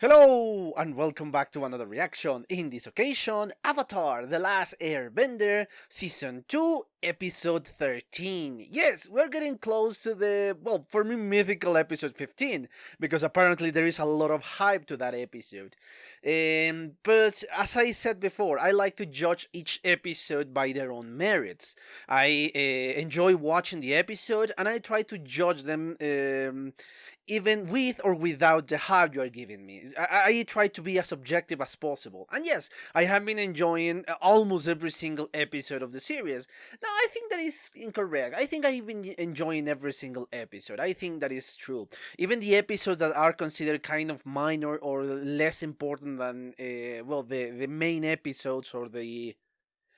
Hello and welcome back to another reaction. In this occasion, Avatar: The Last Airbender Season 2 Episode 13. Yes, we're getting close to the, well, for me, mythical episode 15, because apparently there is a lot of hype to that episode. But as I said before, I like to judge each episode by their own merits. I enjoy watching the episode and I try to judge them even with or without the hype you are giving me. I try to be as objective as possible. And yes, I have been enjoying almost every single episode of the series. Now, I think that is incorrect. I think I've been enjoying every single episode. I think that is true. Even the episodes that are considered kind of minor or less important than, the main episodes or the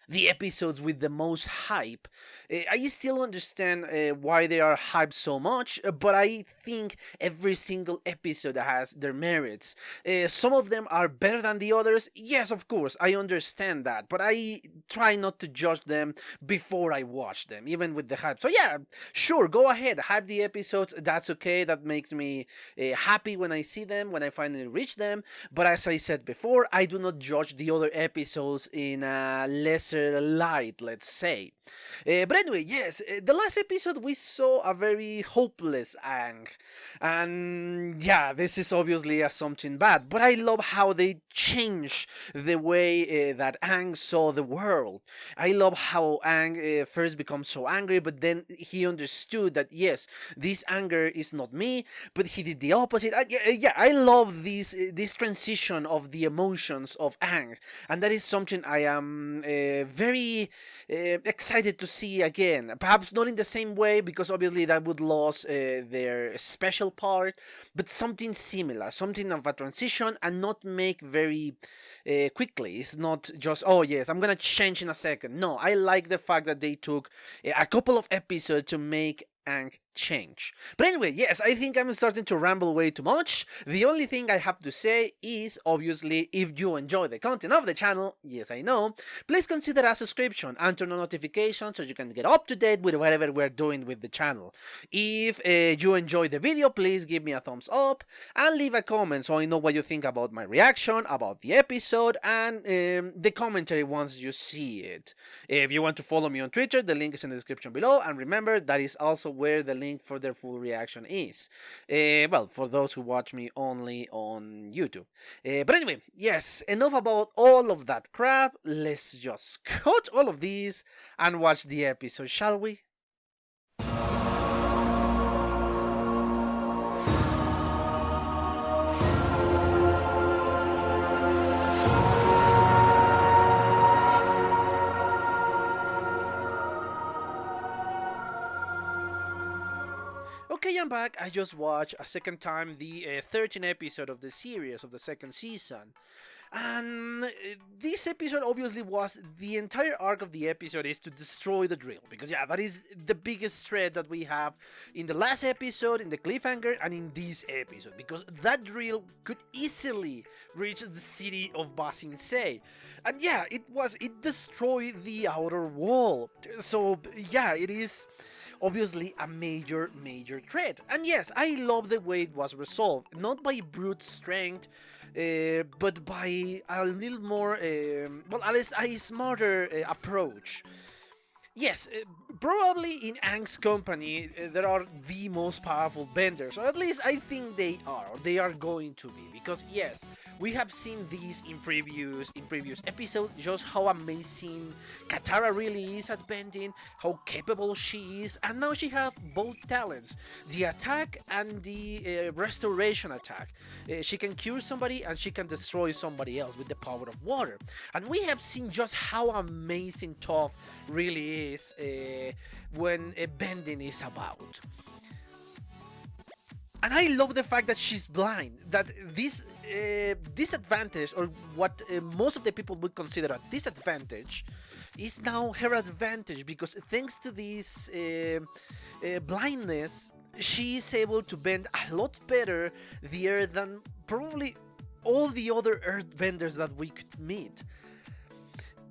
episodes with the most hype. I still understand why they are hyped so much, but I think every single episode has their merits. Some of them are better than the others. Yes, of course, I understand that, but I try not to judge them before I watch them, even with the hype. So yeah, sure, go ahead, hype the episodes. That's okay. That makes me happy when I see them, when I finally reach them. But as I said before, I do not judge the other episodes in a lesser light, let's say. But anyway, yes, the last episode we saw a very hopeless Aang, and yeah, this is obviously something bad, but I love how they change the way that Aang saw the world. I love how Aang first becomes so angry, but then he understood that yes, this anger is not me, but he did the opposite. I love this transition of the emotions of Aang, and that is something I am very excited to see again. Perhaps not in the same way, because obviously that would lose their special part, but something similar, something of a transition, and not make very quickly. It's not just, oh yes, I'm gonna change in a second. No, I like the fact that they took a couple of episodes to make Aang change. But anyway, yes, I think I'm starting to ramble way too much. The only thing I have to say is, obviously, if you enjoy the content of the channel, yes I know, please consider a subscription and turn on notifications so you can get up to date with whatever we're doing with the channel. If you enjoyed the video, please give me a thumbs up and leave a comment so I know what you think about my reaction, about the episode, and the commentary once you see it. If you want to follow me on Twitter, the link is in the description below, and remember, that is also where the link for their full reaction is. Well, for those who watch me only on YouTube. But anyway, yes, enough about all of that crap. Let's just cut all of these and watch the episode, shall we? Okay, I'm back. I just watched a second time the 13th episode of the series of the second season. And this episode obviously was, the entire arc of the episode is to destroy the drill, because yeah, that is the biggest threat that we have in the last episode, in the cliffhanger, and in this episode, because that drill could easily reach the city of Ba Sing Se. And yeah, it destroyed the outer wall. So yeah, it is obviously a major threat. And yes, I love the way it was resolved, not by brute strength, but by a little more, at least a smarter approach. Yes, probably in Aang's company there are the most powerful benders, or at least I think they are, or they are going to be, because yes, we have seen these in previous episodes, just how amazing Katara really is at bending, how capable she is, and now she have both talents, the attack and the restoration attack. She can cure somebody and she can destroy somebody else with the power of water, and we have seen just how amazing Toph really is when bending is about. And I love the fact that she's blind, that this disadvantage, or what most of the people would consider a disadvantage, is now her advantage, because thanks to this blindness, she is able to bend a lot better the earth than probably all the other earthbenders that we could meet.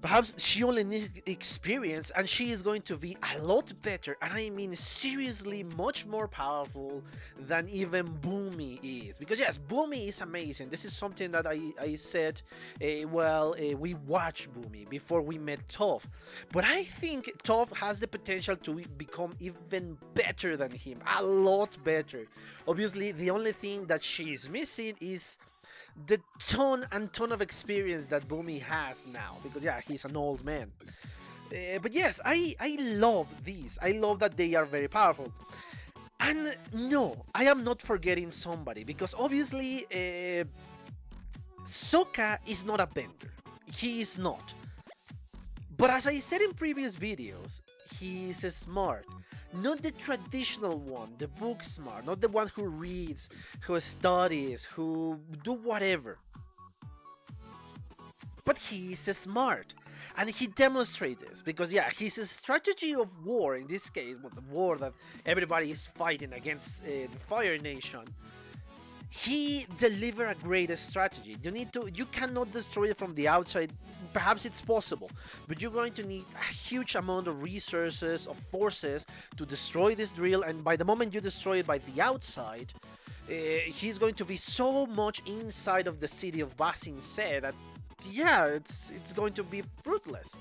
Perhaps she only needs experience and she is going to be a lot better, and I mean seriously much more powerful than even Boomy is. Because yes, Boomy is amazing. This is something that I said we watched Boomy before we met Toph. But I think Toph has the potential to become even better than him. A lot better. Obviously, the only thing that she is missing is the ton of experience that Boomy has now, because yeah, he's an old man. But yes, I love these. I love that they are very powerful. And no, I am not forgetting somebody, because obviously Sokka is not a bender. He is not. But as I said in previous videos, he is smart. Not the traditional one, the book smart, not the one who reads, who studies, who do whatever. But he is smart. And he demonstrates this, because yeah, his strategy of war, in this case, well, the war that everybody is fighting against the Fire Nation, he delivered a great strategy. You cannot destroy it from the outside. Perhaps it's possible, but you're going to need a huge amount of resources, of forces to destroy this drill, and by the moment you destroy it by the outside, he's going to be so much inside of the city of Ba Sing Se that yeah, it's going to be fruitless.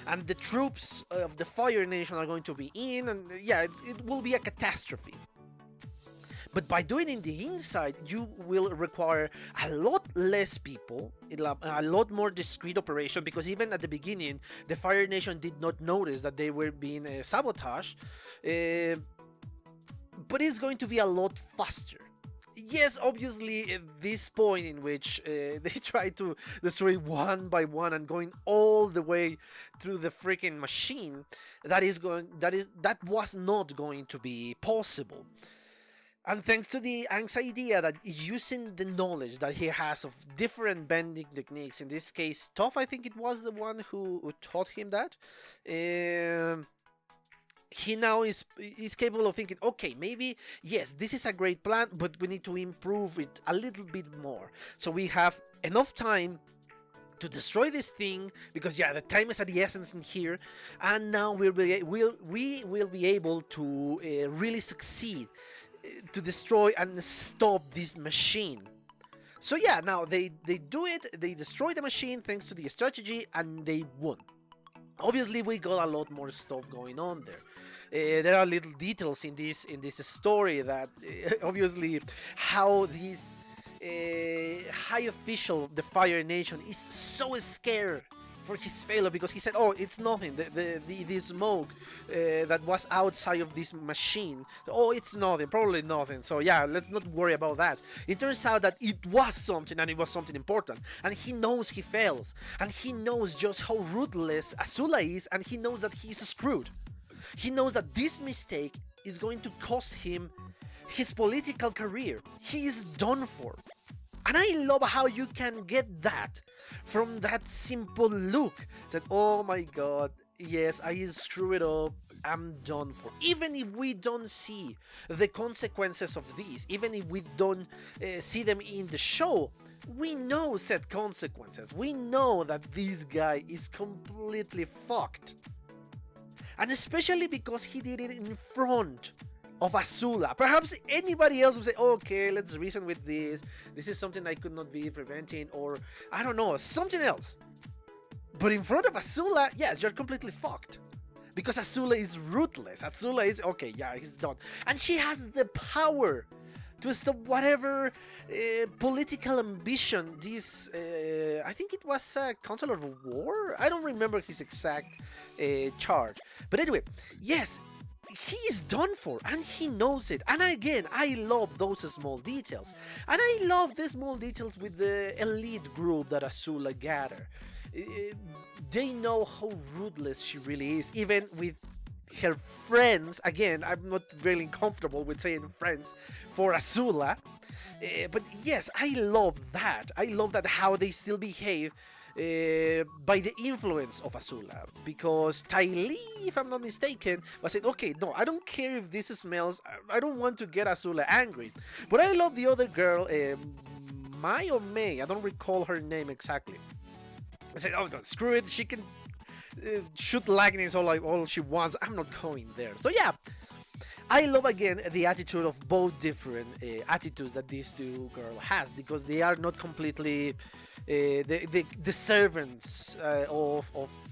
And the troops of the Fire Nation are going to be in, and yeah, it will be a catastrophe. But by doing it in the inside, you will require a lot less people, a lot more discreet operation, because even at the beginning, the Fire Nation did not notice that they were being sabotaged. But it's going to be a lot faster. Yes, obviously, at this point in which they try to destroy one by one and going all the way through the freaking machine, that was not going to be possible. And thanks to the Aang's idea that using the knowledge that he has of different bending techniques, in this case, Toph, I think it was the one who taught him that, he now is capable of thinking, okay, maybe, yes, this is a great plan, but we need to improve it a little bit more. So we have enough time to destroy this thing, because yeah, the time is at the essence in here, and now we will be able to really succeed to destroy and stop this machine. So yeah, now they do it, they destroy the machine thanks to the strategy, and they won. Obviously, we got a lot more stuff going on there. There are little details in this story that obviously how this high official of the Fire Nation is so scared for his failure, because he said, oh, it's nothing, the smoke that was outside of this machine, oh, it's nothing, probably nothing, so yeah, let's not worry about that. It turns out that it was something, and it was something important, and he knows he fails, and he knows just how ruthless Azula is, and he knows that he's screwed. He knows that this mistake is going to cost him his political career. He is done for. And I love how you can get that from that simple look, that, oh my god, yes, I screw it up, I'm done for. Even if we don't see the consequences of this, even if we don't see them in the show, we know said consequences. We know that this guy is completely fucked. And especially because he did it in front of Azula. Perhaps anybody else would say, okay, let's reason with this. This is something I could not be preventing, or I don't know, something else. But in front of Azula, yes, you're completely fucked. Because Azula is ruthless. Azula is, okay, yeah, he's done. And she has the power to stop whatever political ambition this, I think it was a Counselor of War? I don't remember his exact charge. But anyway, yes, he is done for, and he knows it. And again, I love those small details. And I love the small details with the elite group that Azula gather. They know how ruthless she really is, even with her friends. Again, I'm not really comfortable with saying friends for Azula. But yes, I love that. I love that how they still behave by the influence of Azula, because Ty Lee, if I'm not mistaken, was saying, okay, no, I don't care if this smells, I don't want to get Azula angry. But I love the other girl, Mai or May, I don't recall her name exactly. I said, oh no, screw it, she can shoot lightning is all she wants. I'm not going there. So yeah, I love again the attitude of both different attitudes that these two girls has, because they are not completely the servants of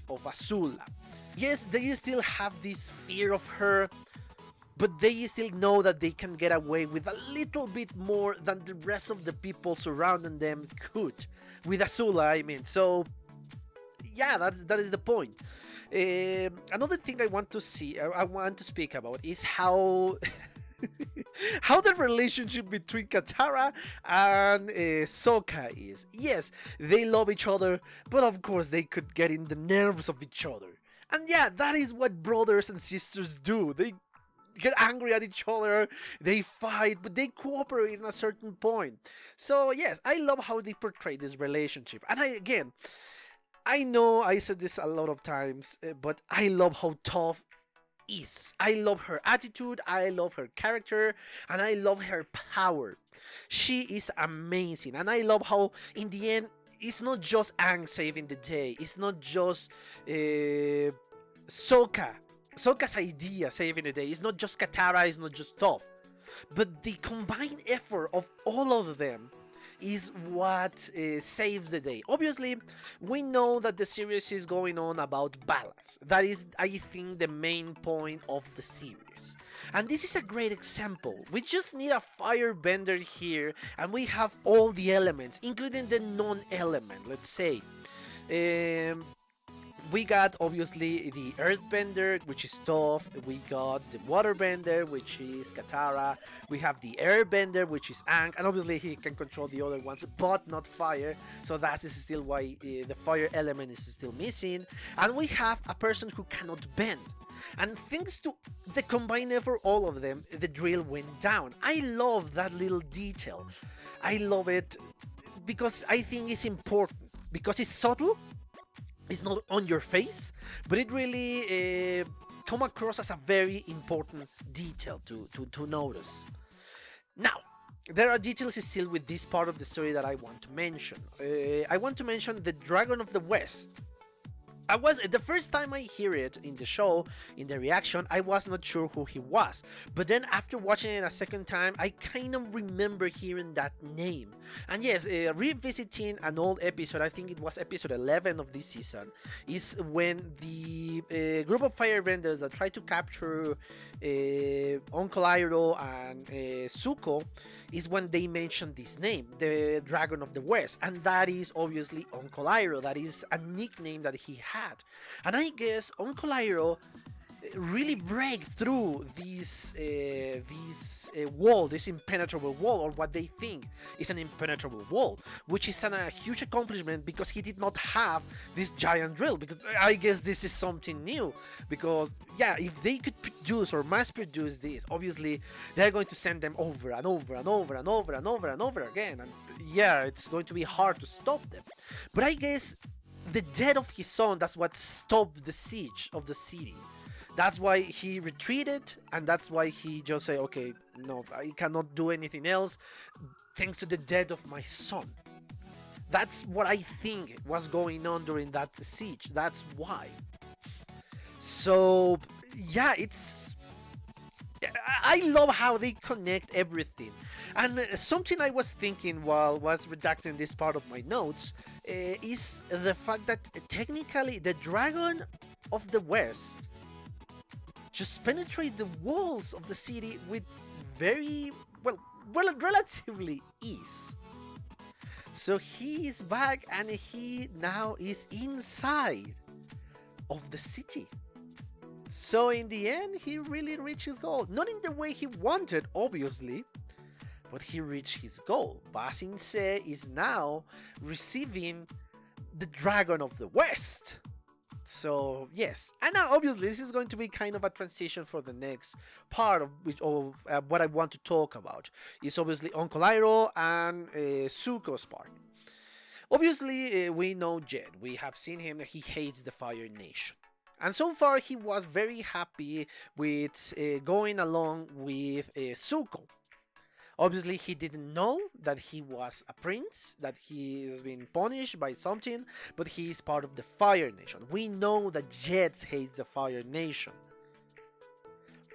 Azula. Yes, they still have this fear of her, but they still know that they can get away with a little bit more than the rest of the people surrounding them could. With Azula, I mean. So yeah, that is the point. Another thing I want to I want to speak about is how how the relationship between Katara and Sokka is. Yes, they love each other, but of course they could get in the nerves of each other. And yeah, that is what brothers and sisters do. They get angry at each other, they fight, but they cooperate in a certain point. So yes, I love how they portray this relationship. And I know I said this a lot of times, but I love how tough is. I love her attitude, I love her character, and I love her power. She is amazing, and I love how in the end it's not just Aang saving the day. It's not just Sokka's idea saving the day. It's not just Katara. It's not just Toph. But the combined effort of all of them is what saves the day. Obviously, we know that the series is going on about balance. That is, I think, the main point of the series. And this is a great example. We just need a firebender here, and we have all the elements, including the non-element, let's say. We got obviously the earthbender, which is Toph. We got the waterbender, which is Katara. We have the airbender, which is Aang, and obviously he can control the other ones, but not fire. So that is still why the fire element is still missing. And we have a person who cannot bend. And thanks to the combined effort, all of them, the drill went down. I love that little detail. I love it because I think it's important, because it's subtle. It's not on your face, but it really come across as a very important detail to notice. Now, there are details still with this part of the story that I want to mention. I want to mention the Dragon of the West. The first time I hear it in the show, in the reaction, I was not sure who he was. But then after watching it a second time, I kind of remember hearing that name. And yes, revisiting an old episode, I think it was episode 11 of this season, is when the group of firebenders that tried to capture Uncle Iroh and Zuko, is when they mentioned this name, the Dragon of the West. And that is obviously Uncle Iroh. That is a nickname that he had. And I guess Uncle Iroh really break through this wall, this impenetrable wall, or what they think is an impenetrable wall, which is a huge accomplishment because he did not have this giant drill. Because I guess this is something new, because yeah, if they could produce or mass produce this, obviously they're going to send them over and over and over and over and over and over again, and yeah, it's going to be hard to stop them. But I guess the death of his son, that's what stopped the siege of the city. That's why he retreated, and that's why he just said, okay, no, I cannot do anything else thanks to the death of my son. That's what I think was going on during that siege. That's why. So yeah, I love how they connect everything. And something I was thinking while was redacting this part of my notes is the fact that technically the Dragon of the West just penetrate the walls of the city with very, well, relatively ease. So he is back, and he now is inside of the city. So in the end, he really reached his goal. Not in the way he wanted, obviously, but he reached his goal. Ba Sing Se is now receiving the Dragon of the West. So yes, and now obviously this is going to be kind of a transition for the next part of what I want to talk about. Is obviously Uncle Iroh and Zuko's part. Obviously, we know Jed. We have seen him that he hates the Fire Nation. And so far, he was very happy with going along with Zuko. Obviously, he didn't know that he was a prince, that he is being punished by something, but he is part of the Fire Nation. We know that Jets hates the Fire Nation.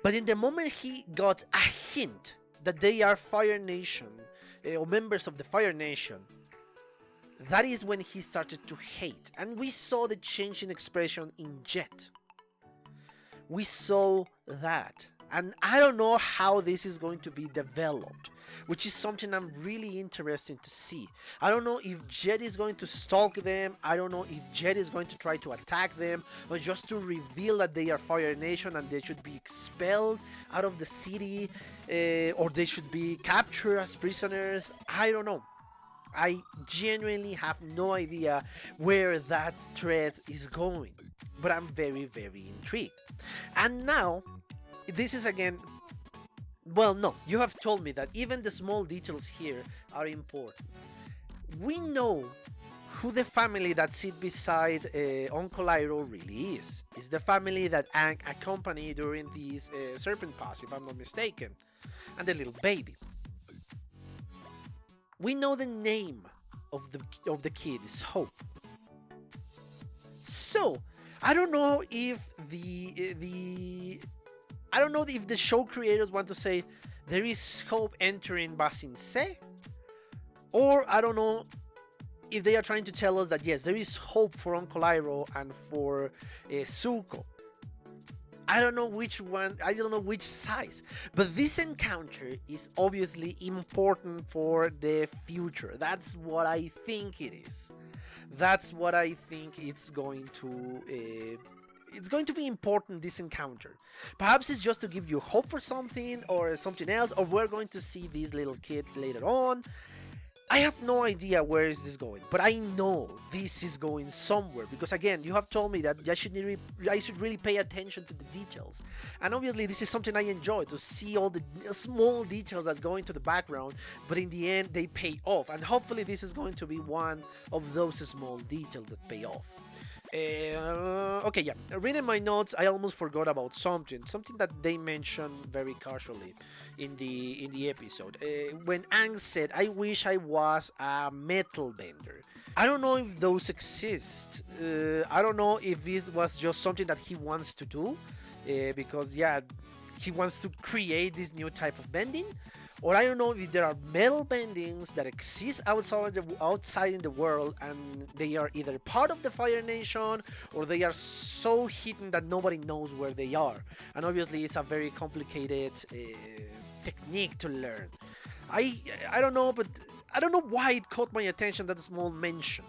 But in the moment he got a hint that they are Fire Nation, or members of the Fire Nation, that is when he started to hate. And we saw the change in expression in Jet. We saw that. And I don't know how this is going to be developed, which is something I'm really interested to see. I don't know if Jet is going to stalk them. I don't know if Jet is going to try to attack them, or just to reveal that they are Fire Nation and they should be expelled out of the city, or they should be captured as prisoners. I don't know. I genuinely have no idea where that thread is going, but I'm very, very intrigued. And now, this is again, well, no, you have told me that even the small details here are important. We know who the family that sit beside Uncle Iroh really is. It's the family that Aang accompanied during this serpent pass, if I'm not mistaken, and the little baby. We know the name of the kid is Hope. So I don't know if I don't know if the show creators want to say there is hope entering Ba Sing Se, or I don't know if they are trying to tell us that yes, there is hope for Uncle Iroh and for Zuko. I don't know which one, I don't know which size, but this encounter is obviously important for the future. That's what I think it is. That's what I think it's going to be important, this encounter. Perhaps it's just to give you hope for something or something else, or we're going to see this little kid later on. I have no idea where is this going, but I know this is going somewhere, because again, you have told me that I should really pay attention to the details. And obviously this is something I enjoy, to see all the small details that go into the background, but in the end they pay off. And hopefully this is going to be one of those small details that pay off. Okay, yeah, reading my notes, I almost forgot about something that they mentioned very casually in the episode. When Aang said, "I wish I was a metal bender." I don't know if those exist. I don't know if it was just something that he wants to do, because yeah, he wants to create this new type of bending. Or I don't know if there are metal bendings that exist outside in the world, and they are either part of the Fire Nation, or they are so hidden that nobody knows where they are. And obviously it's a very complicated technique to learn. I don't know, but I don't know why it caught my attention, that small mention.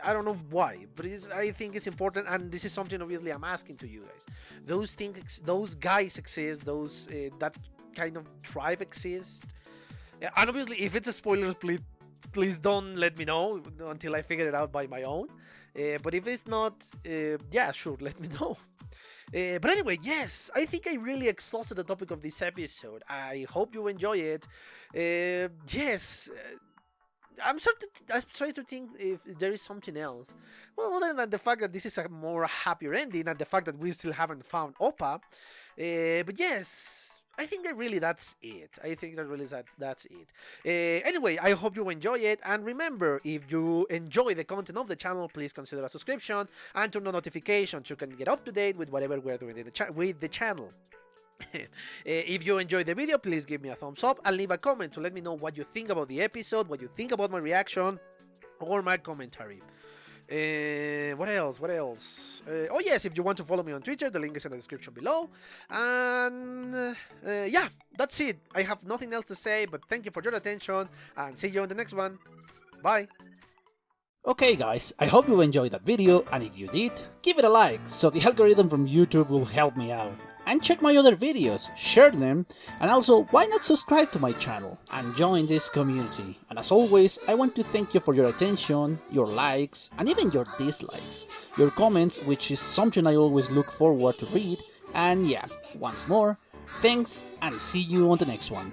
I don't know why, but I think it's important, and this is something obviously I'm asking to you guys. Those things, those guys exist, those that kind of tribe exists. And obviously if it's a spoiler, please don't let me know until I figure it out by my own. But if it's not, yeah, sure, let me know. But anyway, yes, I think I really exhausted the topic of this episode. I hope you enjoy it. Yes, I'm trying to think if there is something else. Well, other than the fact that this is a more happier ending, and the fact that we still haven't found Oppa. But yes, I think that really that's it. I think that really that's it. Anyway, I hope you enjoy it, and remember, if you enjoy the content of the channel, please consider a subscription and turn on notifications so you can get up to date with whatever we're doing with the channel. If you enjoyed the video, please give me a thumbs up and leave a comment to let me know what you think about the episode, what you think about my reaction or my commentary. What else? Oh yes, if you want to follow me on Twitter, the link is in the description below. And yeah, that's it. I have nothing else to say, but thank you for your attention, and see you on the next one. Bye. Okay guys, I hope you enjoyed that video, and if you did, give it a like, so the algorithm from YouTube will help me out. And check my other videos, share them, and also why not subscribe to my channel and join this community. And as always, I want to thank you for your attention, your likes, and even your dislikes, your comments, which is something I always look forward to read. And yeah, once more, thanks, and see you on the next one.